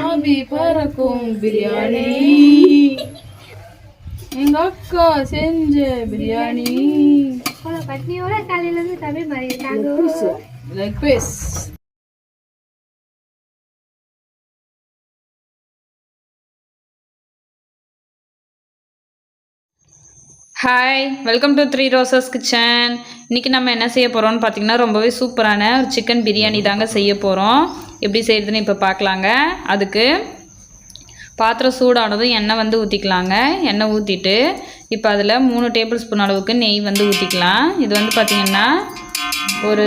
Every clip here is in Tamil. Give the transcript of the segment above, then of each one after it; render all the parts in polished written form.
ஆவி பறக்கும் பிரியாணி எங்க அக்கா செஞ்ச பிரியாணி பட்னியோட காலையில இருந்து தமிழ் மாதிரி leg piece. Hi, welcome to 3 roses kitchen. இன்றைக்கி நம்ம என்ன செய்ய போகிறோம்னு பார்த்திங்கன்னா ரொம்பவே சூப்பரான ஒரு சிக்கன் பிரியாணி தாங்க செய்ய போகிறோம். எப்படி செய்கிறதுன்னு இப்போ பார்க்கலாங்க. அதுக்கு பாத்திரம் சூடானதும் எண்ணெய் வந்து ஊற்றிக்கலாங்க. எண்ணெய் ஊற்றிட்டு இப்போ அதில் 3 டேபிள் ஸ்பூன் அளவுக்கு நெய் வந்து ஊற்றிக்கலாம். இது வந்து பார்த்திங்கன்னா ஒரு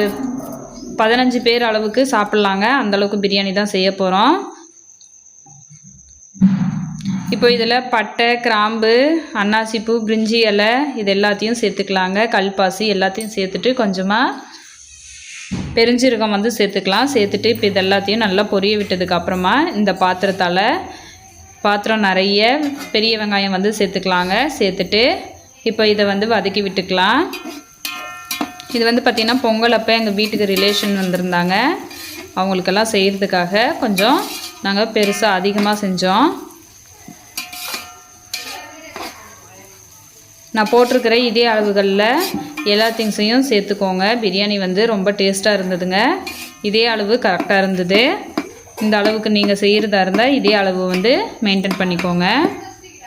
15 பேர் அளவுக்கு சாப்பிட்லாங்க. அந்தளவுக்கு பிரியாணி தான் செய்ய போகிறோம். இப்போ இதில் பட்டை, கிராம்பு, அன்னாசிப்பூ, பிரிஞ்சி இலை இது எல்லாத்தையும் சேர்த்துக்கலாங்க. கல்பாசி எல்லாத்தையும் சேர்த்துட்டு கொஞ்சமாக பெருஞ்சீரகம் வந்து சேர்த்துக்கலாம். சேர்த்துட்டு இப்போ இது எல்லாத்தையும் நல்லா பொரிய விட்டதுக்கப்புறமா இந்த பாத்திரம் நிறைய பெரிய வெங்காயம் வந்து சேர்த்துக்கலாங்க. சேர்த்துட்டு இப்போ இதை வந்து வதக்கி விட்டுக்கலாம். இது வந்து பார்த்திங்கன்னா பொங்கல் அப்போ எங்கள் வீட்டுக்கு ரிலேஷன் வந்திருந்தாங்க. அவங்களுக்கெல்லாம் செய்கிறதுக்காக கொஞ்சம் நாங்கள் பெருசாக அதிகமாக செஞ்சோம். நான் போட்டிருக்கிற இதே அளவுகளில் எல்லா திங்ஸையும் சேர்த்துக்கோங்க. பிரியாணி வந்து ரொம்ப டேஸ்ட்டாக இருந்ததுங்க. இதே அளவு கரெக்டாக இருந்தது. இந்த அளவுக்கு நீங்கள் செய்கிறதா இருந்தால் இதே அளவு வந்து மெயின்டைன் பண்ணிக்கோங்க.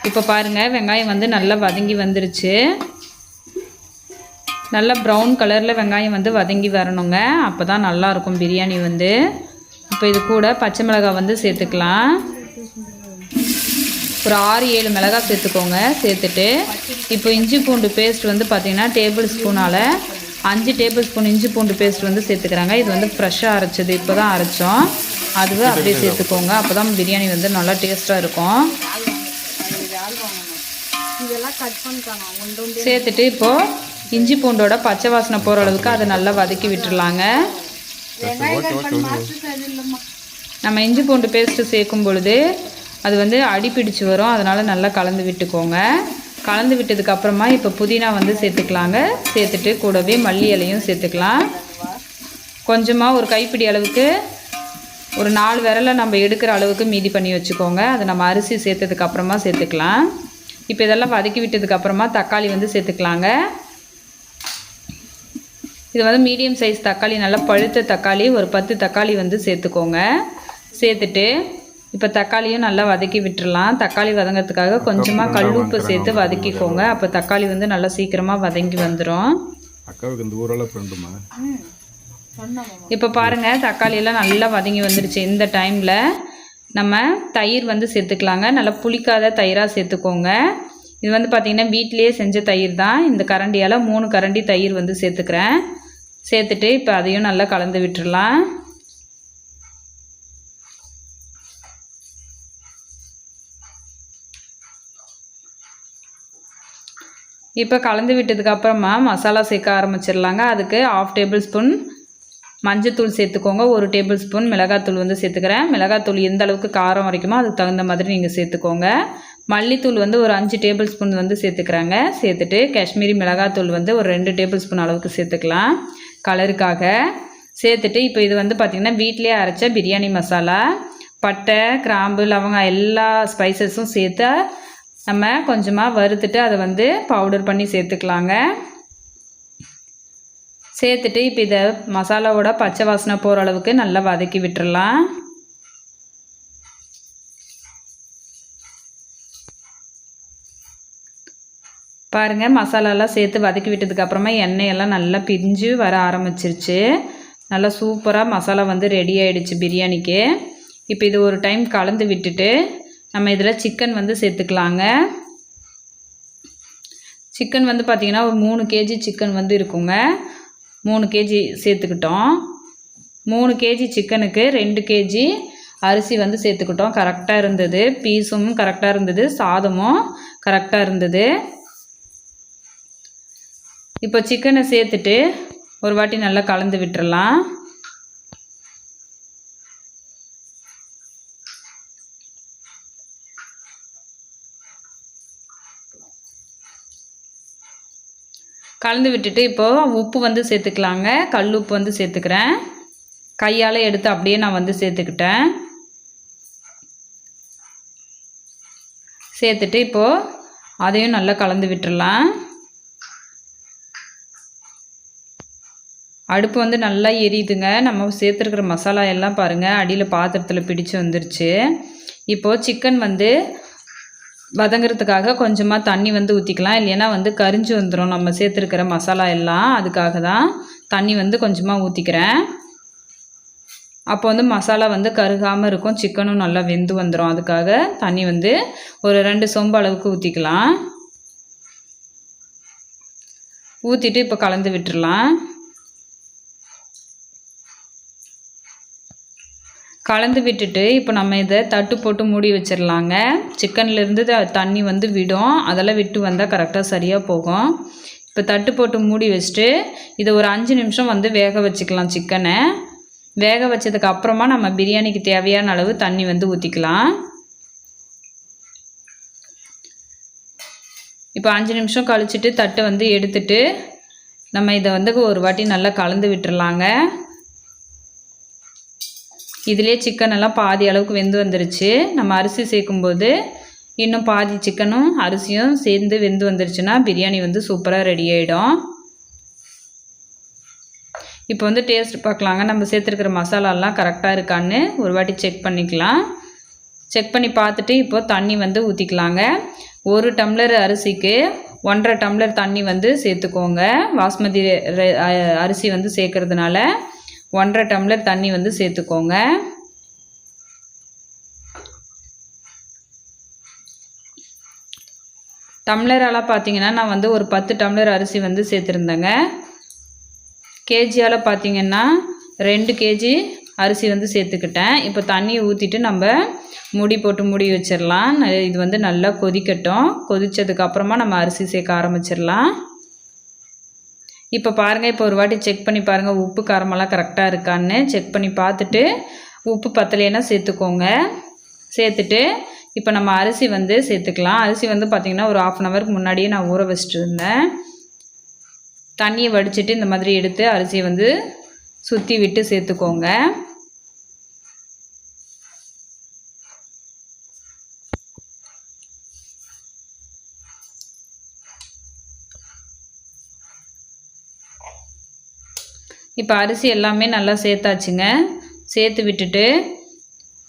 இப்போ பாருங்கள், வெங்காயம் வந்து நல்லா வதங்கி வந்துருச்சு. நல்லா ப்ரௌன் கலரில் வெங்காயம் வந்து வதங்கி வரணுங்க. அப்போ தான் நல்லாயிருக்கும் பிரியாணி வந்து. இப்போ இது கூட பச்சை மிளகாய் வந்து சேர்த்துக்கலாம். ஒரு 6-7 மிளகாய் சேர்த்துக்கோங்க. சேர்த்துட்டு இப்போ இஞ்சி பூண்டு பேஸ்ட் வந்து பார்த்திங்கன்னா டேபிள் ஸ்பூனால் 5 டேபிள் ஸ்பூன் இஞ்சி பூண்டு பேஸ்ட் வந்து சேர்த்துக்கிறாங்க. இது வந்து ஃப்ரெஷ்ஷாக அரைச்சது, இப்போ தான் அரைச்சோம். அதுவே அப்படியே சேர்த்துக்கோங்க. அப்போ தான் பிரியாணி வந்து நல்லா டேஸ்ட்டாக இருக்கும். சேர்த்துட்டு இப்போது இஞ்சி பூண்டோட பச்சை வாசனை போகிற அளவுக்கு அதை நல்லா வதக்கி விட்டுடலாங்க. நம்ம இஞ்சி பூண்டு பேஸ்ட்டு சேர்க்கும் பொழுது அது வந்து அடிப்பிடிச்சு வரும். அதனால் நல்லா கலந்து விட்டுக்கோங்க. கலந்து விட்டதுக்கப்புறமா இப்போ புதினா வந்து சேர்த்துக்கலாங்க. சேர்த்துட்டு கூடவே மல்லி இலையும் சேர்த்துக்கலாம். கொஞ்சமாக ஒரு கைப்பிடி அளவுக்கு, ஒரு 4 விரலை நம்ம எடுக்கிற அளவுக்கு மீதி பண்ணி வச்சுக்கோங்க. அதை நம்ம அரிசி சேர்த்ததுக்கப்புறமா சேர்த்துக்கலாம். இப்போ இதெல்லாம் வதக்கி விட்டதுக்கப்புறமா தக்காளி வந்து சேர்த்துக்கலாங்க. இது வந்து மீடியம் சைஸ் தக்காளி, நல்லா பழுத்த தக்காளி ஒரு 10 தக்காளி வந்து சேர்த்துக்கோங்க. சேர்த்துட்டு இப்போ தக்காளியும் நல்லா வதக்கி விட்டுடலாம். தக்காளி வதங்கிறதுக்காக கொஞ்சமாக கல் உப்பு சேர்த்து வதக்கிக்கோங்க. அப்போ தக்காளி வந்து நல்லா சீக்கிரமாக வதங்கி வந்துடும். இப்போ பாருங்கள், தக்காளியெல்லாம் நல்லா வதங்கி வந்துடுச்சு. இந்த டைமில் நம்ம தயிர் வந்து சேர்த்துக்கலாங்க. நல்லா புளிக்காத தயிராக சேர்த்துக்கோங்க. இது வந்து பார்த்திங்கன்னா வீட்டிலேயே செஞ்ச தயிர் தான். இந்த கரண்டியால் 3 கரண்டி தயிர் வந்து சேர்த்துக்கிறேன். சேர்த்துட்டு இப்போ அதையும் நல்லா கலந்து விட்டுடலாம். இப்போ கலந்து விட்டதுக்கப்புறமா மசாலா சேர்க்க ஆரம்பிச்சிடலாங்க. அதுக்கு 1/2 டேபிள் ஸ்பூன் மஞ்சத்தூள் சேர்த்துக்கோங்க. 1 டேபிள் ஸ்பூன் மிளகாத்தூள் வந்து சேர்த்துக்கிறேன். மிளகாத்தூள் எந்த அளவுக்கு காரம் வரைக்குமோ அதுக்கு தகுந்த மாதிரி நீங்கள் சேர்த்துக்கோங்க. மல்லித்தூள் வந்து ஒரு 5 டேபிள் ஸ்பூன் வந்து சேர்த்துக்கிறாங்க. சேர்த்துட்டு காஷ்மீரி மிளகாத்தூள் வந்து ஒரு 2 டேபிள் ஸ்பூன் அளவுக்கு சேர்த்துக்கலாம் கலருக்காக. சேர்த்துட்டு இப்போ இது வந்து பார்த்திங்கன்னா வீட்டிலே அரைச்ச பிரியாணி மசாலா, பட்டை, கிராம்பு, லவங்கம் எல்லா ஸ்பைசஸும் சேர்த்து நம்ம கொஞ்சமாக வறுத்துட்டு அதை வந்து பவுடர் பண்ணி சேர்த்துக்கலாங்க. சேர்த்துட்டு இப்போ இதை மசாலாவோட பச்சை வாசனை போகிற அளவுக்கு நல்லா வதக்கி விட்டுடலாம். பாருங்கள், மசாலாலாம் சேர்த்து வதக்கி விட்டதுக்கப்புறமா எண்ணெயெல்லாம் நல்லா பிரிஞ்சு வர ஆரம்பிச்சிருச்சு. நல்லா சூப்பராக மசாலா வந்து ரெடி ஆகிடுச்சு பிரியாணிக்கு. இப்போ இது ஒரு டைம் கலந்து விட்டுட்டு நம்ம இதில் சிக்கன் வந்து சேர்த்துக்கலாங்க. சிக்கன் வந்து பார்த்திங்கன்னா ஒரு 3 கேஜி சிக்கன் வந்து இருக்குங்க. 3 கேஜி சேர்த்துக்கிட்டோம். 3 கேஜி சிக்கனுக்கு 2 கேஜி அரிசி வந்து சேர்த்துக்கிட்டோம். கரெக்டாக இருந்தது. பீஸும் கரெக்டாக இருந்தது. சாதமும் கரெக்டாக இருந்தது. இப்போ சிக்கனை சேர்த்துட்டு ஒரு வாட்டி நல்லா கலந்து விட்டுறலாம். கலந்து விட்டுட்டு இப்போது உப்பு வந்து சேர்த்துக்கலாங்க. கல் உப்பு வந்து சேர்த்துக்கிறேன். கையால் எடுத்து அப்படியே நான் வந்து சேர்த்துக்கிட்டேன். சேர்த்துட்டு இப்போது அதையும் நல்லா கலந்து விட்டுறலாம். அடுப்பு வந்து நல்லா எரியுதுங்க. நம்ம சேர்த்துருக்கிற மசாலா எல்லாம் பாருங்கள் அடியில் பாத்திரத்தில் பிடிச்சு வந்துருச்சு. இப்போது சிக்கன் வந்து வதங்கிறதுக்காக கொஞ்சமாக தண்ணி வந்து ஊற்றிக்கலாம். இல்லைன்னா வந்து கரிஞ்சு வந்துடும் நம்ம சேர்த்துருக்கிற மசாலா எல்லாம். அதுக்காக தான் தண்ணி வந்து கொஞ்சமாக ஊற்றிக்கிறேன். அப்போ வந்து மசாலா வந்து கருகாமல் இருக்கும், சிக்கனும் நல்லா வெந்து வந்துடும். அதுக்காக தண்ணி வந்து ஒரு 2 சொம்பு அளவுக்கு ஊற்றிக்கலாம். ஊற்றிட்டு இப்போ கலந்து விட்டுறலாம். கலந்து விட்டுட்டு இப்போ நம்ம இதை தட்டு போட்டு மூடி வச்சிடலாங்க. சிக்கன்லேருந்து தண்ணி வந்து விடும், அதெல்லாம் விட்டு வந்தால் கரெக்டாக சரியாக போகும். இப்போ தட்டு போட்டு மூடி வச்சுட்டு இதை ஒரு 5 நிமிஷம் வந்து வேக வச்சுக்கலாம். சிக்கனை வேக வச்சதுக்கு அப்புறமா நம்ம பிரியாணிக்கு தேவையான அளவு தண்ணி வந்து ஊற்றிக்கலாம். இப்போ 5 நிமிஷம் கழிச்சிட்டு தட்டை வந்து எடுத்துட்டு நம்ம இதை வந்து ஒரு வாட்டி நல்லா கலந்து விட்டுறலாங்க. இதிலே சிக்கன் எல்லாம் பாதி அளவுக்கு வெந்து வந்துருச்சு. நம்ம அரிசி சேர்க்கும்போது இன்னும் பாதி சிக்கனும் அரிசியும் சேர்ந்து வெந்து வந்துருச்சுன்னா பிரியாணி வந்து சூப்பராக ரெடி ஆகிடும். இப்போ வந்து டேஸ்ட் பார்க்கலாங்க. நம்ம சேர்த்துருக்கிற மசாலாலாம் கரெக்டாக இருக்கான்னு ஒரு வாட்டி செக் பண்ணிக்கலாம். செக் பண்ணி பார்த்துட்டு இப்போது தண்ணி வந்து ஊற்றிக்கலாங்க. 1 டம்ளர் அரிசிக்கு 1.5 டம்ளர் தண்ணி வந்து சேர்த்துக்கோங்க. பாஸ்மதி அரிசி வந்து சேர்க்கறதுனால 1.5 டம்ளர் தண்ணி வந்து சேர்த்துக்கோங்க. டம்ளரால் பார்த்தீங்கன்னா நான் வந்து ஒரு 10 டம்ளர் அரிசி வந்து சேர்த்துருந்தேங்க. கேஜியால் பார்த்தீங்கன்னா 2 கேஜி அரிசி வந்து சேர்த்துக்கிட்டேன். இப்போ தண்ணியை ஊற்றிட்டு நம்ம மூடி போட்டு மூடி வச்சிடலாம். இது வந்து நல்லா கொதிக்கட்டும். கொதித்ததுக்கப்புறமா நம்ம அரிசி சேர்க்க ஆரம்பிச்சிடலாம். இப்போ பாருங்கள், இப்போ ஒரு வாட்டி செக் பண்ணி பாருங்கள் உப்பு காரமெல்லாம் கரெக்டாக இருக்கான்னு செக் பண்ணி பார்த்துட்டு உப்பு பத்தலைன்னா சேர்த்துக்கோங்க. சேர்த்துட்டு இப்போ நம்ம அரிசி வந்து சேர்த்துக்கலாம். அரிசி வந்து பார்த்திங்கன்னா ஒரு 1/2 ஹவருக்கு முன்னாடியே நான் ஊற வச்சுட்டு இருந்தேன். தண்ணியை வடிச்சிட்டு இந்த மாதிரி எடுத்து அரிசியை வந்து சுற்றி விட்டு சேர்த்துக்கோங்க. இப்போ அரிசி எல்லாமே நல்லா சேர்த்தாச்சுங்க. சேர்த்து விட்டுட்டு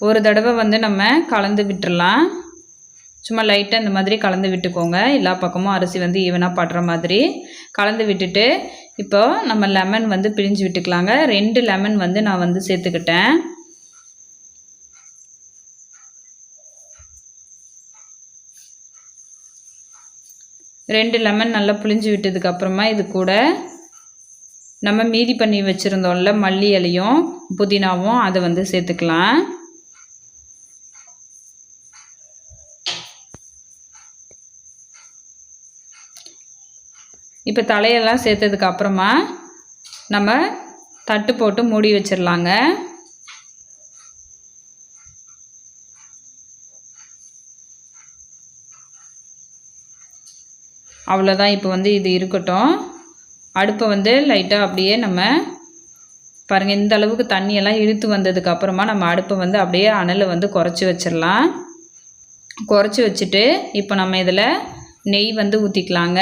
ஒரு தடவை வந்து நம்ம கலந்து விட்டுறலாம். சும்மா லைட்டாக இந்த மாதிரி கலந்து விட்டுக்கோங்க. எல்லா பக்கமும் அரிசி வந்து ஈவனாக படுற மாதிரி கலந்து விட்டுட்டு இப்போ நம்ம லெமன் வந்து பிழிஞ்சு விட்டுக்கலாங்க. 2 லெமன் வந்து நான் வந்து சேர்த்துக்கிட்டேன். ரெண்டு லெமன் நல்லா புளிஞ்சு விட்டதுக்கப்புறமா இது கூட நம்ம மீதி பண்ணி வச்சுருந்தோம்ல மல்லி இலையும் புதினாவும் அதை வந்து சேர்த்துக்கலாம். இப்போ தலையெல்லாம் சேர்த்ததுக்கு அப்புறமா நம்ம தட்டு போட்டு மூடி வச்சிடலாங்க. அவ்வளோதான். இப்போ வந்து இது இருக்கட்டும். அடுப்பை வந்து லைட்டாக அப்படியே நம்ம பாருங்கள், இந்த அளவுக்கு தண்ணியெல்லாம் இழுத்து வந்ததுக்கு அப்புறமா நம்ம அடுப்பை வந்து அப்படியே அனலை வந்து குறைச்சி வச்சிடலாம். குறைச்சி வச்சுட்டு இப்போ நம்ம இதில் நெய் வந்து ஊற்றிக்கலாங்க.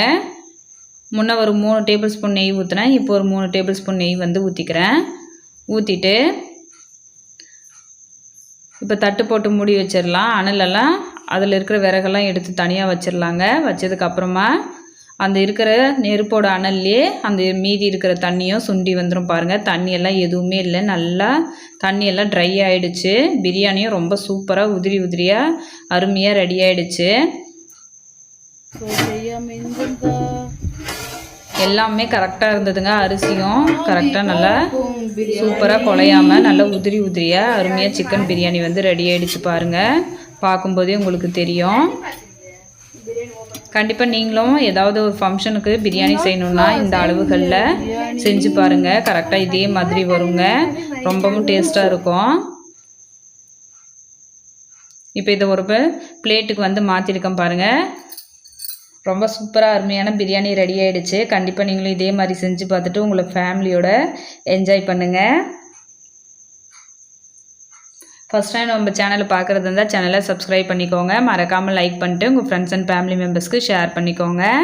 முன்ன ஒரு 3 டேபிள் ஸ்பூன் நெய் ஊற்றினேன். இப்போ ஒரு 3 டேபிள் ஸ்பூன் நெய் வந்து ஊற்றிக்கிறேன். ஊற்றிட்டு இப்போ தட்டு போட்டு மூடி வச்சிடலாம். அனலெல்லாம் அதில் இருக்கிற விறகெல்லாம் எடுத்து தனியாக வச்சிடலாங்க. வச்சதுக்கப்புறமா அந்த இருக்கிற நெருப்போட அனல்லையே அந்த மீதி இருக்கிற தண்ணியும் சுண்டி வந்துடும். பாருங்கள், தண்ணியெல்லாம் எதுவுமே இல்லை, நல்லா தண்ணியெல்லாம் ட்ரை ஆகிடுச்சு. பிரியாணியும் ரொம்ப சூப்பராக உதிரி உதிரியாக அருமையாக ரெடி ஆகிடுச்சு. எல்லாமே கரெக்டாக இருந்ததுங்க. அரிசியும் கரெக்டாக நல்லா சூப்பராக குலையாமல் நல்லா உதிரி உதிரியாக அருமையாக சிக்கன் பிரியாணி வந்து ரெடி ஆகிடுச்சு. பாருங்கள், பார்க்கும்போதே உங்களுக்கு தெரியும். கண்டிப்பாக நீங்களும் ஏதாவது ஒரு ஃபங்க்ஷனுக்கு பிரியாணி செய்யணுன்னா இந்த அளவுகளில் செஞ்சு பாருங்கள். கரெக்டாக இதே மாதிரி வருங்க. ரொம்பவும் டேஸ்ட்டாக இருக்கும். இப்போ இதை ஒரு பிளேட்டுக்கு வந்து மாற்றிருக்கேன் பாருங்கள். ரொம்ப சூப்பராக அருமையான பிரியாணி ரெடி ஆகிடுச்சு. கண்டிப்பாக நீங்களும் இதே மாதிரி செஞ்சு பார்த்துட்டு உங்களை ஃபேமிலியோட என்ஜாய் பண்ணுங்கள். ஃபஸ்ட் டைம் நம்ம சேனலை பார்க்குறது இருந்தால் சேனலை சப்ஸ்கிரைப் பண்ணிக்கோங்க. மறக்காமல் லைக் பண்ணிட்டு உங்கள் ஃப்ரெண்ட்ஸ் அண்ட் ஃபேமிலி மெம்பர்ஸ்க்கு ஷேர் பண்ணிக்கோங்க.